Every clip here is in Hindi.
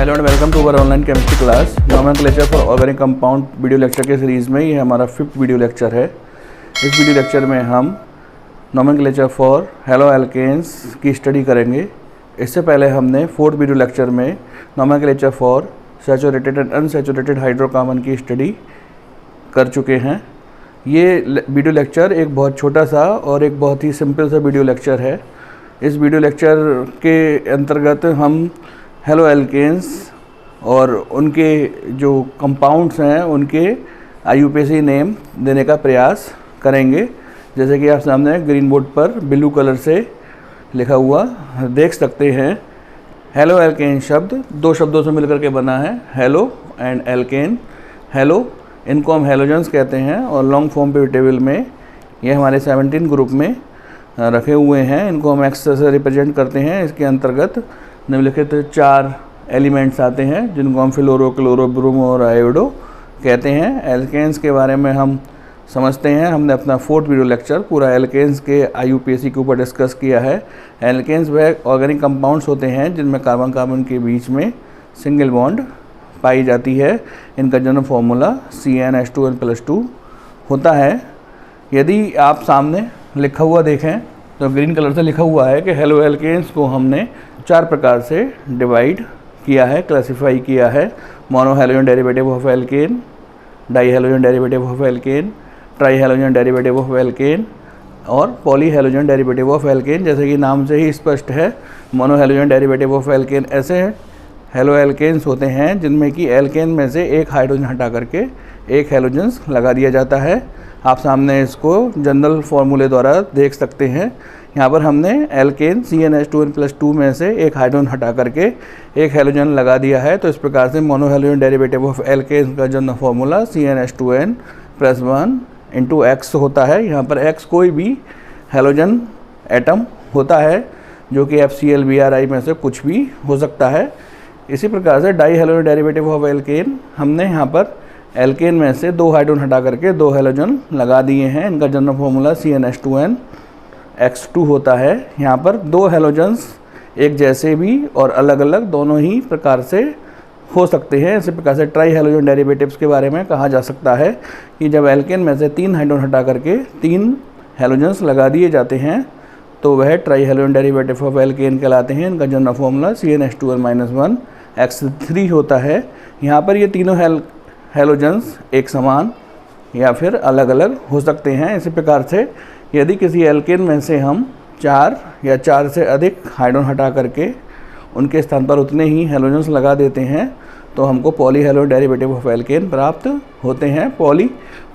Hello and welcome to our online chemistry class. Nomenclature for organic compound video lecture के सीरीज़ में ये हमारा 5th वीडियो लेक्चर है। इस वीडियो लेक्चर में हम नोमेनक्लेचर फॉर हेलो एल्केन्स की स्टडी करेंगे। इससे पहले हमने 4th वीडियो लेक्चर में nomenclature for saturated and unsaturated hydrocarbon की स्टडी कर चुके हैं। ये वीडियो लेक्चर एक बहुत छोटा सा और एक बहुत ही सिंपल सा वीडियो लेक्चर है। इस वीडियो लेक्चर के अंतर्गत हम हेलो एल्केन्स और उनके जो कंपाउंड्स हैं उनके आईयूपीएसी नेम देने का प्रयास करेंगे। जैसे कि आप सामने ग्रीन बोर्ड पर ब्लू कलर से लिखा हुआ देख सकते हैं। हेलो एल्केन शब्द दो शब्दों से मिलकर के बना है, हेलो एंड एल्केन। हेलो इनको हम हेलोजेंस कहते हैं और लॉन्ग फॉर्म पे टेबल में ये हमारे 17 ग्रुप में रखे हुए हैं। इनको हम एक्स से रिप्रेजेंट करते हैं। इसके अंतर्गत निम्नलिखित 4 एलिमेंट्स आते हैं जिनको हम फ्लोरो, क्लोरो, ब्रोमो और आयोडो कहते हैं। एल्केन्स के बारे में हम समझते हैं। हमने अपना 4th वीडियो लेक्चर पूरा एल्केन्स के आईयूपीएसी के ऊपर डिस्कस किया है। एल्केन्स वह ऑर्गेनिक कंपाउंड्स होते हैं जिनमें कार्बन कार्बन के बीच में सिंगल बॉन्ड पाई जाती है। इनका जनरल फार्मूला CnH2n+2 होता है। यदि आप सामने लिखा हुआ देखें तो ग्रीन कलर से लिखा हुआ है कि हेलो एल्केन्स को हमने 4 प्रकार से डिवाइड किया है, क्लासिफाई किया है। Mono halogen derivative of alkane, di halogen derivative of alkane, tri halogen derivative of alkane और poly halogen derivative of alkane. जैसे कि नाम से ही स्पष्ट है, mono halogen derivative of alkane ऐसे हेलो एल्केन्स होते हैं जिनमें कि एल्केन में से एक हाइड्रोजन हटा करके एक हैलोजेंस लगा दिया जाता है। आप सामने इसको जनरल फार्मूले द्वारा देख सकते हैं। यहाँ पर हमने एल्केन CnH2n+2 में से एक हाइड्रोजन हटा करके एक हैलोजन लगा दिया है। तो इस प्रकार से mono halogen derivative of alkene का जनरल फार्मूला CnH2n+1 × X होता है। यहाँ पर X कोई भी हैलोजन एटम होता है जो कि FCl Bri में से कुछ भी हो सकता है। इसी प्रकार से di halogen derivative of alkane हमने यहाँ पर एल्केन में से 2 हाइड्रोजन हटा करके 2 हैलोजन लगा दिए हैं। इनका जनरल फार्मूला CnH2nX2 होता है। यहाँ पर 2 हैलोजन्स एक जैसे भी और अलग अलग दोनों ही प्रकार से हो सकते हैं। इसी प्रकार से ट्राई हैलोजन डेरिवेटिव्स के बारे में कहा जा सकता है कि जब एल्केन में से 3 हाइड्रोजन हटा करके 3 हैलोजन्स लगा दिए जाते हैं तो वह try halogen derivative of alkene कहलाते हैं। इनका जनरल फार्मूला CnH2n-1X3 होता है। यहाँ पर ये तीनों हैलोजेंस एक समान या फिर अलग अलग हो सकते हैं। इसी प्रकार से यदि किसी एल्केन में से हम 4 या 4 से अधिक हाइड्रोजन हटा करके उनके स्थान पर उतने ही हैलोजेंस लगा देते हैं तो हमको poly halogen derivative of alkene प्राप्त होते हैं।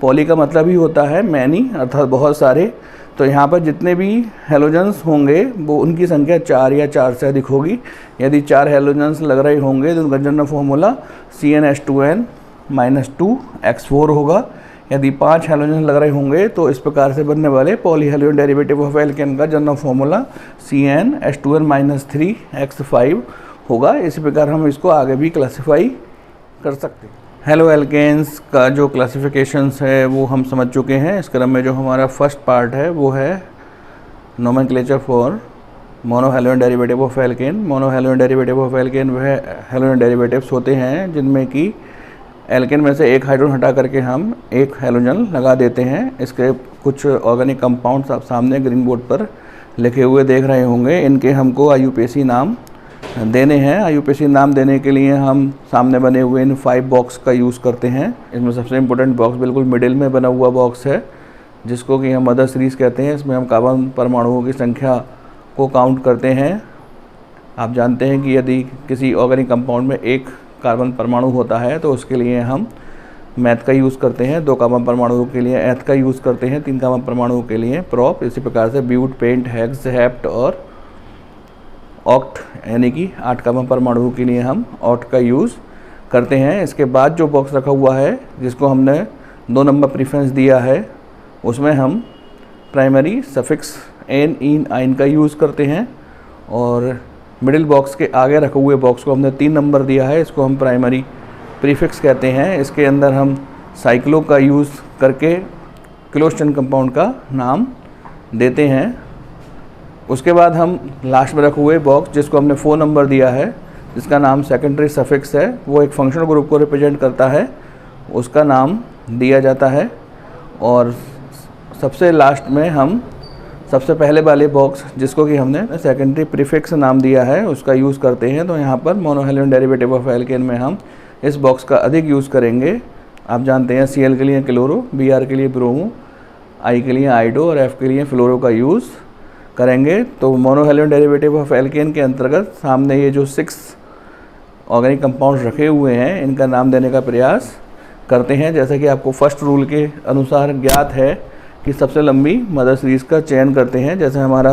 पॉली का मतलब ही होता है मैनी, अर्थात बहुत सारे। तो यहाँ पर जितने भी हैलोजेंस होंगे वो उनकी संख्या 4 या 4 से अधिक होगी। यदि 4 हैलोजेंस लग रहे होंगे तो उनका जनरल फार्मूला CnH2n-2X4 होगा। यदि 5 हैलोजन लग रहे होंगे तो इस प्रकार से बनने वाले poly halogen derivative of alkene का जनरल फार्मूला CnH2n-3X5 होगा। इसी प्रकार हम इसको आगे भी क्लासिफाई कर सकते हैं। हेलो एल्केन्स का जो क्लासिफिकेशंस है वो हम समझ चुके हैं। इस क्रम में जो हमारा फर्स्ट पार्ट है वो है nomenclature for mono halogen derivative of alkene. Mono halogen derivative of alkene वह हैलोजन डेरिवेटिव्स होते हैं जिनमें कि एल्केन में से एक हाइड्रोजन हटा करके हम एक हैलोजन लगा देते हैं। इसके कुछ ऑर्गेनिक कंपाउंड्स आप सामने ग्रीन बोर्ड पर लिखे हुए देख रहे होंगे। इनके हमको आईयूपीएसी नाम देने हैं। आईयूपीएसी नाम देने के लिए हम सामने बने हुए इन 5 बॉक्स का यूज़ करते हैं। इसमें सबसे इम्पोर्टेंट बॉक्स बिल्कुल मिडिल में बना हुआ बॉक्स है जिसको कि हम मदर सीरीज़ कहते हैं। इसमें हम कार्बन परमाणुओं की संख्या को काउंट करते हैं। आप जानते हैं कि यदि किसी ऑर्गेनिक कंपाउंड में एक कार्बन परमाणु होता है तो उसके लिए हम मैथ का यूज़ करते हैं। 2 कार्बन परमाणुओं के लिए एथ का यूज़ करते हैं। 3 कार्बन परमाणुओं के लिए प्रॉप। इसी प्रकार से ब्यूट, पेंट, हेक्स, हेप्ट और ऑक्ट यानी कि 8 कार्बन परमाणुओं के लिए हम ऑक्ट का यूज़ करते हैं। इसके बाद जो बॉक्स रखा हुआ है जिसको हमने 2 नंबर प्रीफरेंस दिया है उसमें हम प्राइमरी सफिक्स एन, इन, आइन का यूज़ करते हैं। और मिडिल बॉक्स के आगे रखे हुए बॉक्स को हमने 3 नंबर दिया है। इसको हम प्राइमरी प्रीफिक्स कहते हैं। इसके अंदर हम साइक्लो का यूज़ करके क्लोस्टन कंपाउंड का नाम देते हैं। उसके बाद हम लास्ट में रखे हुए बॉक्स जिसको हमने 4 नंबर दिया है जिसका नाम सेकेंडरी सफिक्स है, वो एक फंक्शनल ग्रुप को रिप्रेजेंट करता है, उसका नाम दिया जाता है। और सबसे लास्ट में हम सबसे पहले वाले बॉक्स जिसको कि हमने सेकेंडरी प्रीफिक्स नाम दिया है उसका यूज़ करते हैं। तो यहाँ पर मोनोहैलोजन डेरिवेटिव ऑफ एल्केन में हम इस बॉक्स का अधिक यूज़ करेंगे। आप जानते हैं Cl के लिए क्लोरो, Br के लिए ब्रोमो, I के लिए आइडो और F के लिए फ्लोरो का यूज़ करेंगे। तो मोनोहैलोजन डेरिवेटिव ऑफ एल्केन के अंतर्गत सामने ये जो 6 ऑर्गेनिक कंपाउंड्स रखे हुए हैं इनका नाम देने का प्रयास करते हैं। जैसे कि आपको फर्स्ट रूल के अनुसार ज्ञात है कि सबसे लंबी मदर सीरीज़ का चयन करते हैं। जैसे हमारा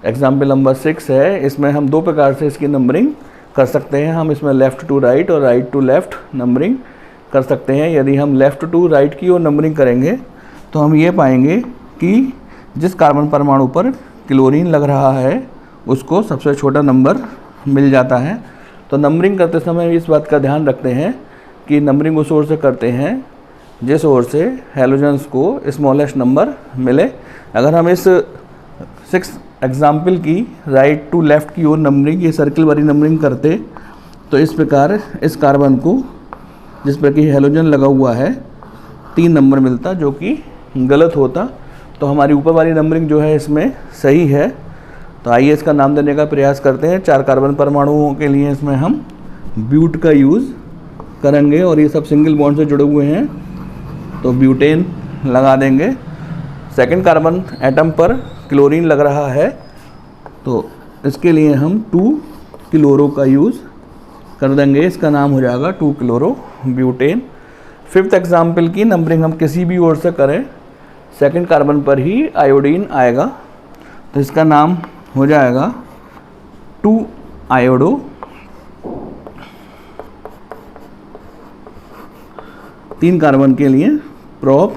एग्जाम्पल नंबर 6 है, इसमें हम 2 प्रकार से इसकी नंबरिंग कर सकते हैं। हम इसमें लेफ़्ट टू राइट और राइट टू लेफ़्ट नंबरिंग कर सकते हैं। यदि हम लेफ़्ट टू राइट की ओर नंबरिंग करेंगे तो हम ये पाएंगे कि जिस कार्बन परमाणु पर क्लोरीन लग रहा है उसको सबसे छोटा नंबर मिल जाता है। तो नंबरिंग करते समय इस बात का ध्यान रखते हैं कि नंबरिंग उस ओर से करते हैं जिस ओर से हैलोजेंस को स्मॉलेस्ट नंबर मिले। अगर हम इस 6 एग्जाम्पल की राइट टू लेफ़्ट की ओर नंबरिंग, ये सर्किल वाली नंबरिंग करते तो इस प्रकार इस कार्बन को जिस पर कि हैलोजन लगा हुआ है 3 नंबर मिलता, जो कि गलत होता। तो हमारी ऊपर वाली नंबरिंग जो है इसमें सही है। तो आइए इसका नाम देने का प्रयास करते हैं। 4 कार्बन परमाणुओं के लिए इसमें हम ब्यूट का यूज़ करेंगे और ये सब सिंगल बॉन्ड से जुड़े हुए हैं तो ब्यूटेन लगा देंगे। सेकंड कार्बन एटम पर क्लोरीन लग रहा है तो इसके लिए हम 2 क्लोरो का यूज़ कर देंगे, इसका नाम हो जाएगा 2 क्लोरो ब्यूटेन। 5th एग्जाम्पल की नंबरिंग हम किसी भी ओर से करें सेकंड कार्बन पर ही आयोडीन आएगा तो इसका नाम हो जाएगा 2 आयोडो। तीन कार्बन के लिए प्रोप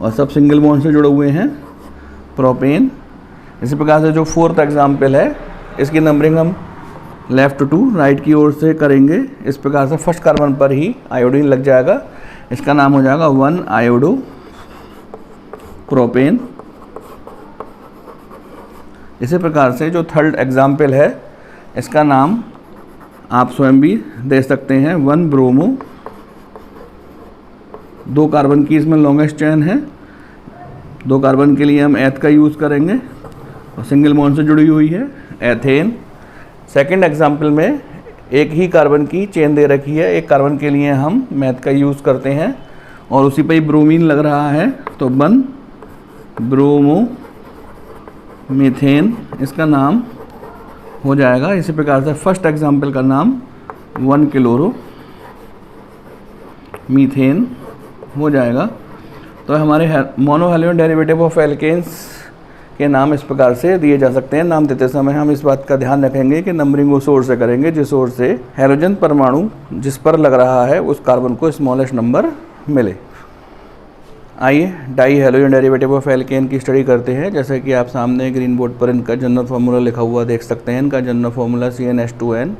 और सब सिंगल बॉन्ड से जुड़े हुए हैं प्रोपेन। इसी प्रकार से जो 4th एग्जाम्पल है इसकी नंबरिंग हम लेफ़्ट टू राइट की ओर से करेंगे। इस प्रकार से फर्स्ट कार्बन पर ही आयोडीन लग जाएगा, इसका नाम हो जाएगा 1 आयोडो प्रोपेन। इसी प्रकार से जो 3rd एग्जाम्पल है इसका नाम आप स्वयं भी दे सकते हैं 1 ब्रोमो। 2 कार्बन की इसमें लॉन्गेस्ट चेन है, 2 कार्बन के लिए हम एथ का यूज़ करेंगे और सिंगल बॉन्ड से जुड़ी हुई है एथेन। सेकंड एग्जाम्पल में एक ही कार्बन की चेन दे रखी है, एक कार्बन के लिए हम मैथ का यूज़ करते हैं और उसी पर ही ब्रोमीन लग रहा है तो 1 ब्रोमो मीथेन, इसका नाम हो जाएगा। इसी प्रकार से फर्स्ट एग्जाम्पल का नाम 1 क्लोरो मीथेन हो जाएगा। तो हमारे मोनोहैलोजन डेरिवेटिव ऑफ एल्केन्स के नाम इस प्रकार से दिए जा सकते हैं। नाम देते समय हम इस बात का ध्यान रखेंगे कि नंबरिंग उस ओर से करेंगे जिस ओर से हैलोजन परमाणु जिस पर लग रहा है उस कार्बन को स्मॉलेस्ट नंबर मिले। आइए di halogen derivative of alkane की स्टडी करते हैं। जैसे कि आप सामने ग्रीन बोर्ड पर इनका जनरल फार्मूला लिखा हुआ देख सकते हैं। इनका जनरल फार्मूला CnH2n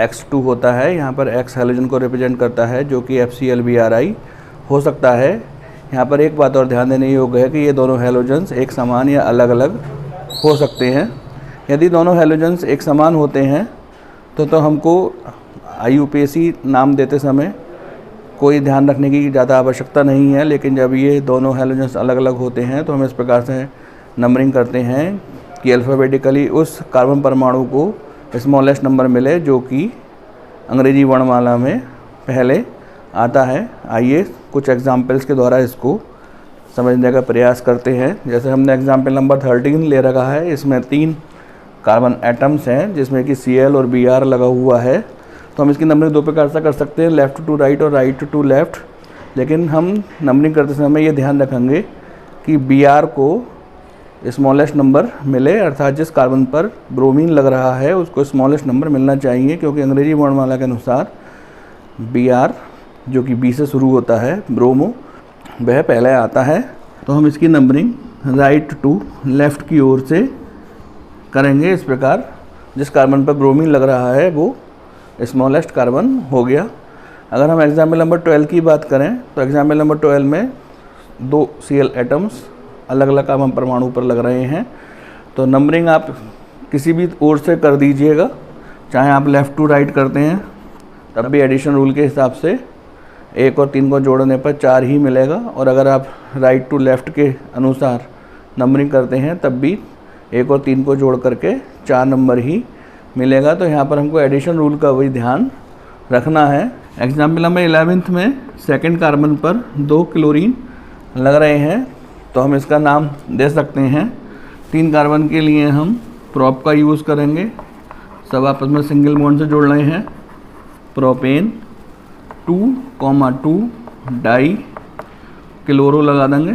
X2 होता है। यहाँ पर X हैलोजन को रिप्रेजेंट करता है जो कि FClBrI हो सकता है। यहाँ पर एक बात और ध्यान देने योग्य है कि ये दोनों हैलोजेंस एक समान या अलग अलग हो सकते हैं। यदि दोनों हैलोजेंस एक समान होते हैं तो हमको IUPAC नाम देते समय कोई ध्यान रखने की ज़्यादा आवश्यकता नहीं है। लेकिन जब ये दोनों हैलोजेंस अलग अलग होते हैं तो हम इस प्रकार से नंबरिंग करते हैं कि अल्फ़ाबेटिकली उस कार्बन परमाणु को स्मॉलेस्ट नंबर मिले जो कि अंग्रेजी वर्णमाला में पहले आता है। आइए कुछ एग्जाम्पल्स के द्वारा इसको समझने का प्रयास करते हैं। जैसे हमने एग्जाम्पल नंबर 13 ले रखा है, इसमें 3 कार्बन एटम्स हैं जिसमें कि Cl और Br लगा हुआ है। तो हम इसकी नंबरिंग 2 प्रकार से कर सकते हैं, लेफ़्ट टू राइट और राइट टू लेफ़्ट। लेकिन हम नंबरिंग करते समय ये ध्यान रखेंगे कि Br को स्मॉलेस्ट नंबर मिले, अर्थात जिस कार्बन पर ब्रोमीन लग रहा है उसको स्मॉलेस्ट नंबर मिलना चाहिए, क्योंकि अंग्रेजी वर्णमाला के अनुसार Br जो कि B से शुरू होता है ब्रोमो वह पहले आता है। तो हम इसकी नंबरिंग राइट टू लेफ़्ट की ओर से करेंगे। इस प्रकार जिस कार्बन पर ब्रोमीन लग रहा है वो स्मॉलेस्ट कार्बन हो गया। अगर हम एग्जाम्पल नंबर 12 की बात करें तो एग्जाम्पल नंबर 12 में 2 Cl एटम्स अलग अलग कार्बन परमाणु पर लग रहे हैं। तो नंबरिंग आप किसी भी ओर से कर दीजिएगा चाहे आप लेफ़्ट टू राइट करते हैं तब भी एडिशन रूल के हिसाब से 1 और 3 को जोड़ने पर 4 ही मिलेगा, और अगर आप राइट टू लेफ़्ट के अनुसार नंबरिंग करते हैं तब भी 1 और 3 को जोड़ करके 4 नंबर ही मिलेगा। तो यहाँ पर हमको एडिशन रूल का वही ध्यान रखना है। एग्जाम्पल नंबर 11 में सेकंड कार्बन पर 2 क्लोरीन लग रहे हैं, तो हम इसका नाम दे सकते हैं। 3 कार्बन के लिए हम प्रोप का यूज़ करेंगे, सब आपस में सिंगल बॉन्ड से जोड़ रहे हैं। प्रोपेन 2,2 डाई क्लोरो लगा देंगे,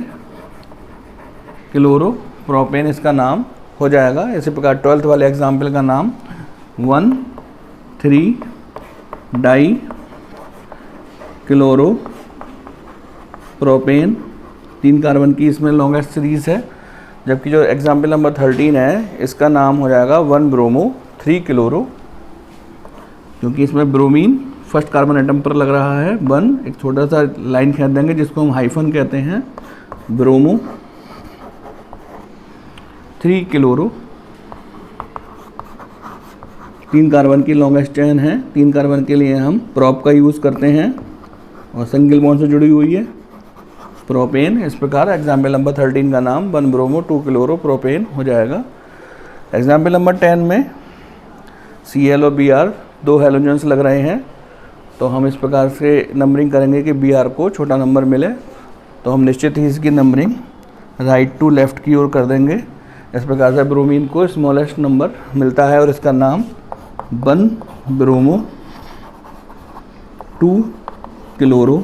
क्लोरो प्रोपेन इसका नाम हो जाएगा। इसी प्रकार 12th वाले एग्जाम्पल का नाम 1,3 डाई क्लोरो प्रोपेन। 3 कार्बन की इसमें लॉन्गेस्ट सीरीज़ है, जबकि जो एग्जाम्पल नंबर 13 है इसका नाम हो जाएगा 1 ब्रोमो 3 क्लोरो, क्योंकि इसमें ब्रोमीन फर्स्ट कार्बन एटम पर लग रहा है। 1 एक छोटा सा लाइन खींच देंगे जिसको हम हाइफन कहते हैं, ब्रोमो 3 क्लोरो। 3 कार्बन की लॉन्गेस्ट चेन है, 3 कार्बन के लिए हम प्रोप का यूज़ करते हैं और सिंगल बॉन्ड से जुड़ी हुई है प्रोपेन। इस प्रकार एग्जाम्पल नंबर 13 का नाम 1 ब्रोमो 2 क्लोरो प्रोपेन हो जाएगा। एग्जाम्पल नंबर 10 में Cl और Br 2 हैलोजन्स लग रहे हैं, तो हम इस प्रकार से नंबरिंग करेंगे कि Br को छोटा नंबर मिले, तो हम निश्चित ही इसकी नंबरिंग राइट टू लेफ़्ट की ओर कर देंगे। इस प्रकार से ब्रोमीन को स्मॉलेस्ट नंबर मिलता है और इसका नाम 1 ब्रोमो 2 क्लोरो।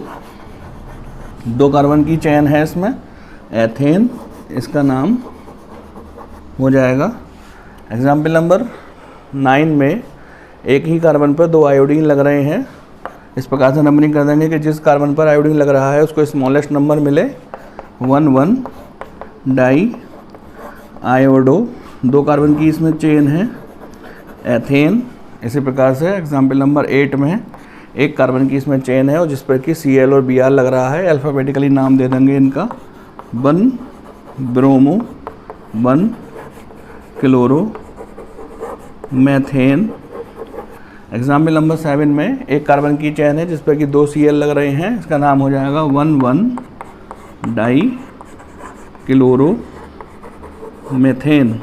2 कार्बन की चेन है इसमें, एथेन इसका नाम हो जाएगा। एग्जाम्पल नंबर 9 में एक ही कार्बन पर 2 आयोडीन लग रहे हैं। इस प्रकार से नंबरिंग कर देंगे कि जिस कार्बन पर आयोडीन लग रहा है उसको स्मॉलेस्ट नंबर मिले। 1,1 डाई आयोडो। 2 कार्बन की इसमें चेन है, एथेन। इसी प्रकार से एग्जाम्पल नंबर 8 में एक कार्बन की इसमें चेन है और जिस पर कि Cl और Br लग रहा है। अल्फ़ाबेटिकली नाम दे देंगे इनका, 1 bromo 1 chloro methane. Example number 7 में एक कार्बन की चेन है जिस पर कि 2 Cl लग रहे हैं, इसका नाम हो जाएगा 1,1 डाई क्लोरो मेथेन।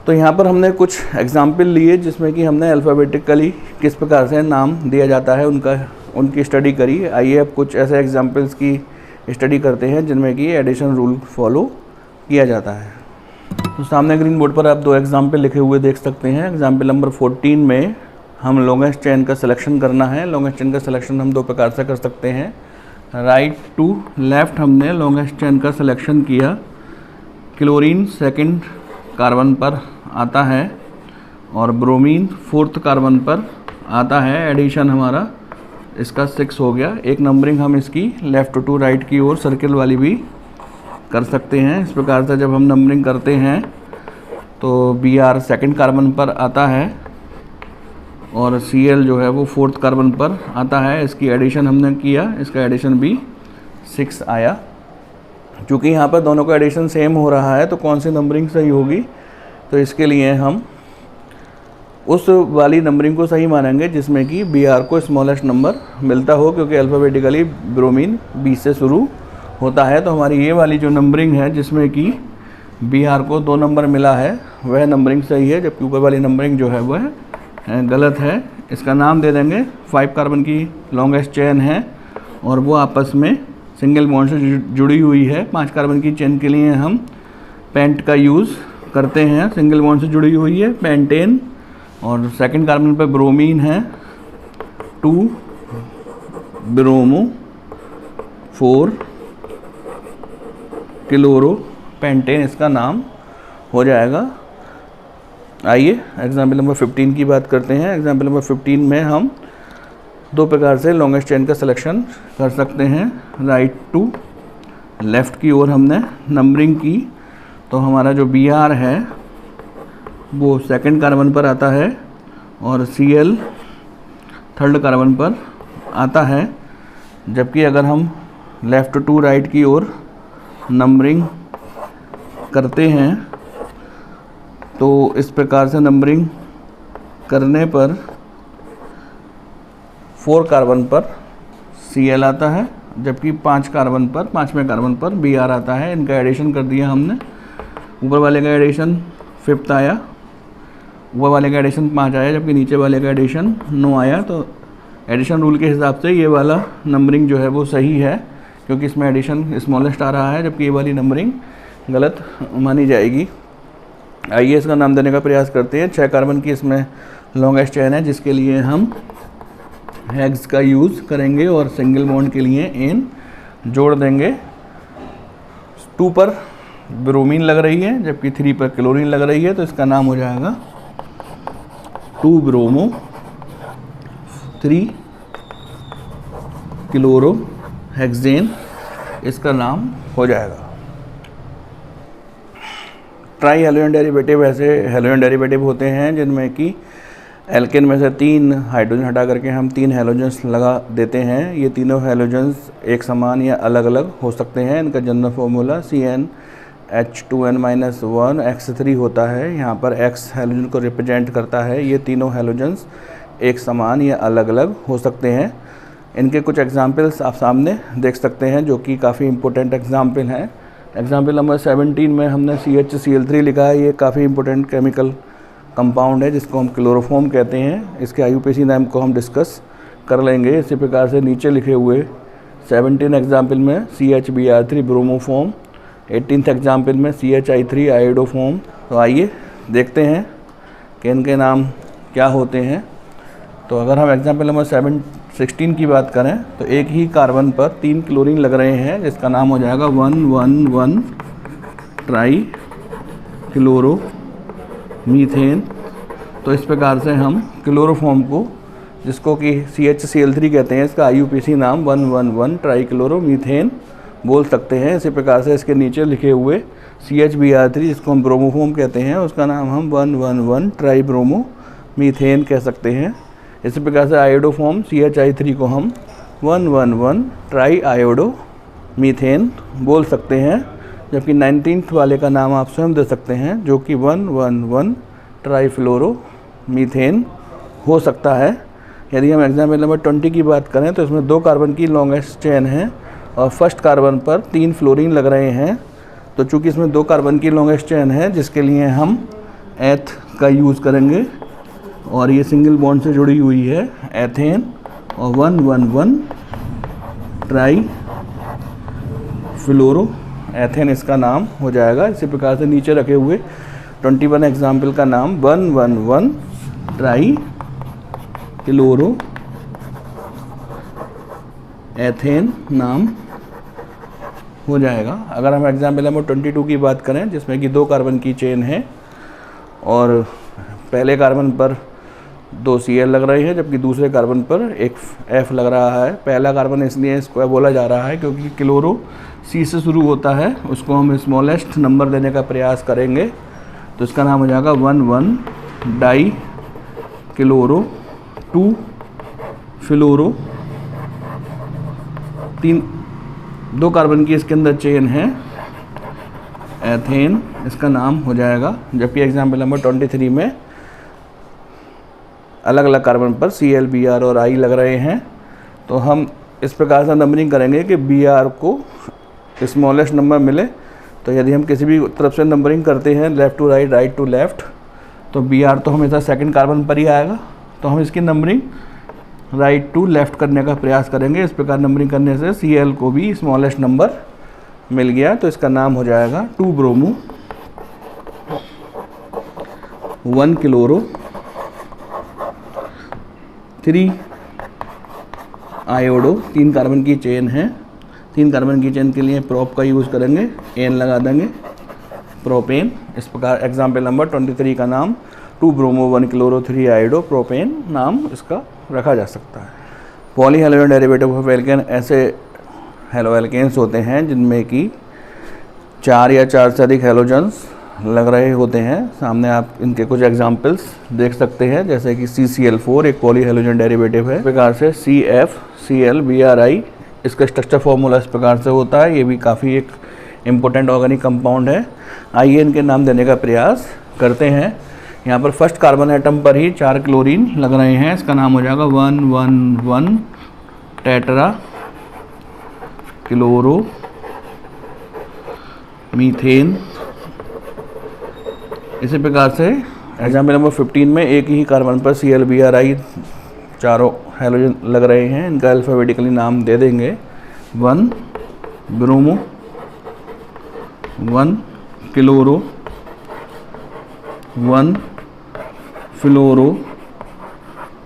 तो यहाँ पर हमने कुछ एग्जाम्पल लिए जिसमें कि हमने अल्फ़ाबेटिकली किस प्रकार से नाम दिया जाता है उनकी स्टडी करी। आइए अब कुछ ऐसे एग्जाम्पल्स की स्टडी करते हैं जिनमें कि एडिशन रूल फॉलो किया जाता है। तो सामने ग्रीन बोर्ड पर आप 2 एग्जाम्पल लिखे हुए देख सकते हैं। एग्जाम्पल नंबर 14 में हम लॉन्गेस्ट चेन का सिलेक्शन करना है। लॉन्गेस्ट चेन का सिलेक्शन हम 2 प्रकार से कर सकते हैं। राइट टू लेफ़्ट हमने लॉन्गेस्ट चेन का सिलेक्शन किया। क्लोरीन सेकंड कार्बन पर आता है और ब्रोमीन 4th कार्बन पर आता है। एडिशन हमारा इसका 6 हो गया। एक नंबरिंग हम इसकी लेफ़्ट टू राइट की ओर सर्किल वाली भी कर सकते हैं। इस प्रकार से जब हम नंबरिंग करते हैं तो Br सेकंड कार्बन पर आता है और Cl जो है वो 4th कार्बन पर आता है। इसकी एडिशन हमने किया, इसका एडिशन भी 6 आया। चूँकि यहाँ पर दोनों का एडिशन सेम हो रहा है तो कौन सी नंबरिंग सही होगी, तो इसके लिए हम उस वाली नंबरिंग को सही मानेंगे जिसमें कि Br को स्मॉलेस्ट नंबर मिलता हो, क्योंकि अल्फ़ाबेटिकली ब्रोमीन B से शुरू होता है। तो हमारी ये वाली जो नंबरिंग है जिसमें कि Br को 2 नंबर मिला है वह नंबरिंग सही है, जबकि ऊपर वाली नंबरिंग जो है वह गलत है। इसका नाम दे देंगे। 5 कार्बन की लॉन्गेस्ट चेन है और वो आपस में सिंगल बॉन्ड से जुड़ी हुई है। 5 कार्बन की चेन के लिए हम पेंट का यूज़ करते हैं, सिंगल बॉन्ड से जुड़ी हुई है, पेंटेन। और सेकंड कार्बन पर ब्रोमीन है, 2 ब्रोमो 4 क्लोरो पेंटेन इसका नाम हो जाएगा। आइए एग्जाम्पल नंबर 15 की बात करते हैं। एग्जाम्पल नंबर 15 में हम 2 प्रकार से लॉन्गेस्ट चेन का सिलेक्शन कर सकते हैं। राइट टू लेफ़्ट की ओर हमने नंबरिंग की, तो हमारा जो Br है वो सेकंड कार्बन पर आता है और Cl 3rd कार्बन पर आता है। जबकि अगर हम लेफ़्ट टू राइट की ओर नंबरिंग करते हैं तो इस प्रकार से नंबरिंग करने पर 4 कार्बन पर Cl आता है, जबकि 5वें कार्बन पर Br आता है। इनका एडिशन कर दिया हमने। ऊपर वाले का एडिशन 5th आया, ऊपर वाले का एडिशन 5 आया, जबकि नीचे वाले का एडिशन 9 आया। तो एडिशन रूल के हिसाब से ये वाला नंबरिंग जो है वो सही है, क्योंकि इसमें एडिशन स्मॉलेस्ट आ रहा है, जबकि ये वाली नंबरिंग गलत मानी जाएगी। आइए इसका नाम देने का प्रयास करते हैं। 6 कार्बन की इसमें लॉन्गेस्ट चेन है, जिसके लिए हम हेक्स का यूज़ करेंगे और सिंगल बॉन्ड के लिए एन जोड़ देंगे। 2 पर ब्रोमीन लग रही है, जबकि 3 पर क्लोरीन लग रही है, तो इसका नाम हो जाएगा 2 ब्रोमो 3 क्लोरो हेक्सेन, इसका नाम हो जाएगा। ट्राई हैलोजन डेरिवेटिव ऐसे हैलोजन डेरिवेटिव होते हैं जिनमें कि एल्केन में से 3 हाइड्रोजन हटा करके हम 3 हैलोजन्स लगा देते हैं। ये तीनों हैलोजन्स एक समान या अलग अलग हो सकते हैं। इनका जनरल फार्मूला CnH2n-1 X3 होता है। यहाँ पर X हैलोजन को रिप्रेजेंट करता है। ये तीनों हैलोजन्स एक समान या अलग अलग हो सकते हैं। इनके कुछ एग्जाम्पल्स आप सामने देख सकते हैं, जो कि काफ़ी इंपॉर्टेंट एग्जाम्पल हैं। एग्जाम्पल नंबर 17 में हमने CHCl3 लिखा है। ये काफ़ी इंपॉर्टेंट केमिकल कंपाउंड है, जिसको हम क्लोरोफॉर्म कहते हैं। इसके IUPAC नाम को हम डिस्कस कर लेंगे। इसी प्रकार से नीचे लिखे हुए 17 एग्जाम्पल में CHBr3 ब्रोमोफॉर्म, 18th एग्जाम्पल में CHI3 आयोडोफॉर्म। तो आइए देखते हैं कि इनके नाम क्या होते हैं। तो अगर हम एग्जाम्पल नंबर 16 की बात करें तो एक ही कार्बन पर 3 क्लोरीन लग रहे हैं, जिसका नाम हो जाएगा 1,1,1 ट्राई क्लोरो मीथेन। तो इस प्रकार से हम क्लोरोफॉर्म को, जिसको कि CHCl3 कहते हैं, इसका IUPAC नाम 1,1,1 ट्राई क्लोरो मीथेन बोल सकते हैं। इसी प्रकार से इसके नीचे लिखे हुए CHBr3, जिसको हम ब्रोमोफॉर्म कहते हैं, उसका नाम हम 1,1,1 ट्राई ब्रोमो मीथेन कह सकते हैं। इसी प्रकार से आयोडोफॉर्म CHI3 को हम 1,1,1 ट्राई आयोडो मीथेन बोल सकते हैं, जबकि 19th वाले का नाम आप स्वयं दे सकते हैं, जो कि 1,1,1 ट्राईफ्लोरो मीथेन हो सकता है। यदि हम एग्जाम्पल नंबर 20 की बात करें तो इसमें 2 कार्बन की लॉन्गेस्ट चेन है और फर्स्ट कार्बन पर 3 फ्लोरीन लग रहे हैं। तो चूँकि इसमें 2 कार्बन की लॉन्गेस्ट चेन है, जिसके लिए हम एथ का यूज़ करेंगे और ये सिंगल बॉन्ड से जुड़ी हुई है, एथेन, और 1,1,1 ट्राई फ्लोरो एथेन इसका नाम हो जाएगा। इसी प्रकार से नीचे रखे हुए 21 एग्जाम्पल का नाम 1,1,1 ट्राई क्लोरो एथेन नाम हो जाएगा। अगर हम एग्जाम्पल नंबर 22 की बात करें, जिसमें कि 2 कार्बन की चेन है और पहले कार्बन पर 2 Cl लग रहे हैं, जबकि दूसरे कार्बन पर एक F लग रहा है। पहला कार्बन इसलिए इसको बोला जा रहा है क्योंकि क्लोरो C से शुरू होता है, उसको हम स्मॉलेस्ट नंबर देने का प्रयास करेंगे। तो इसका नाम हो जाएगा 1,1 डाई क्लोरो 2 फ्लोरो। 2 कार्बन की इसके अंदर चेन है, एथेन इसका नाम हो जाएगा। जबकि एग्जाम्पल नंबर 23 में अलग अलग कार्बन पर Cl, Br और I लग रहे हैं। तो हम इस प्रकार से नंबरिंग करेंगे कि Br को स्मॉलेस्ट नंबर मिले। तो यदि हम किसी भी तरफ से नंबरिंग करते हैं, left to right, right to left, तो Br तो हमेशा सेकंड कार्बन पर ही आएगा। तो हम इसकी नंबरिंग राइट टू लेफ़्ट करने का प्रयास करेंगे। इस प्रकार नंबरिंग करने से Cl को भी स्मॉलेस्ट नंबर मिल गया। तो इसका नाम हो जाएगा 2 ब्रोमो 1 क्लोरो 3 आयोडो। 3 कार्बन की चेन है। 3 कार्बन की चेन के लिए प्रोप का यूज़ करेंगे, एन लगा देंगे, प्रोपेन। इस प्रकार एग्जाम्पल नंबर 23 का नाम 2 ब्रोमो 1 क्लोरो 3 आयोडो प्रोपेन नाम इसका रखा जा सकता है। Poly halogen derivative of alkane ऐसे हेलो एल्केन्स होते हैं जिनमें कि 4 या 4 से अधिक हैलोजन्स लग रहे होते हैं। सामने आप इनके कुछ एग्जाम्पल्स देख सकते हैं, जैसे कि CCl4 एक पॉली हैलोजन डेरिवेटिव है। इस प्रकार से CFClBrI इसका स्ट्रक्चर फॉर्मूला इस प्रकार से होता है। ये भी काफ़ी एक इम्पोर्टेंट ऑर्गेनिक कंपाउंड है। आइए इनके नाम देने का प्रयास करते हैं। यहाँ पर फर्स्ट कार्बन एटम पर ही 4 क्लोरीन लग रहे हैं, इसका नाम हो जाएगा 111 टेट्रा क्लोरो मीथेन। इसी प्रकार से एग्जाम्पल नंबर 15 में एक ही कार्बन पर ClBrI चारों हेलोजन लग रहे हैं, इनका अल्फ़ाबेटिकली नाम दे देंगे। 1 ब्रोमो, 1 क्लोरो, 1 फ्लोरो,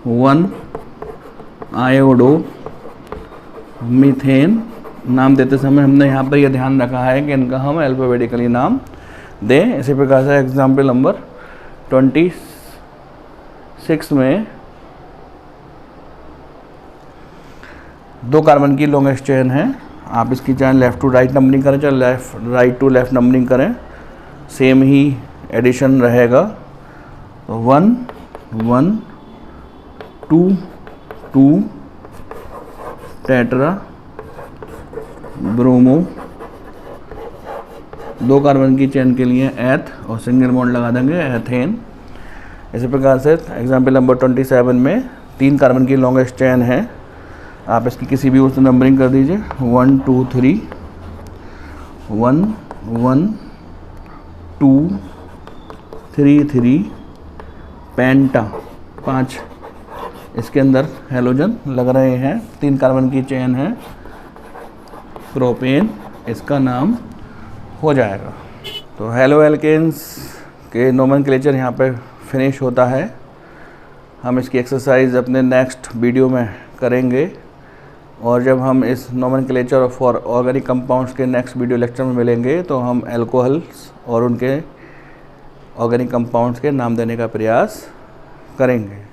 1 आयोडो मीथेन। नाम देते समय हमने यहाँ पर यह ध्यान रखा है कि इनका हम अल्फ़ाबेटिकली नाम दें। इसी प्रकार से एग्जाम्पल नंबर 26 में 2 कार्बन की लॉन्गेस्ट चेन है। आप इसकी चाहे लेफ़्ट टू राइट नंबरिंग करें, चाहे राइट टू लेफ़्ट नंबरिंग करें, सेम ही एडिशन रहेगा। तो 1 1 2 2 टेट्रा ब्रोमो। 2 कार्बन की चेन के लिए एथ और सिंगल बॉन्ड लगा देंगे एथेन। इसी प्रकार से एग्जाम्पल नंबर 27 में 3 कार्बन की लॉन्गेस्ट चेन है। आप इसकी किसी भी उस नंबरिंग कर दीजिए। 1 2 3 1 1 2 3 3 पेंटा 5। इसके अंदर हेलोजन लग रहे हैं, 3 कार्बन की चेन है, प्रोपेन इसका नाम हो जाएगा। तो हेलो एल्केन्स के नोमेनक्लेचर यहाँ पे फिनिश होता है। हम इसकी एक्सरसाइज अपने नेक्स्ट वीडियो में करेंगे, और जब हम इस नोमेनक्लेचर फॉर ऑर्गेनिक कंपाउंड्स के नेक्स्ट वीडियो लेक्चर में मिलेंगे तो हम अल्कोहल्स और उनके ऑर्गेनिक कंपाउंड्स के नाम देने का प्रयास करेंगे।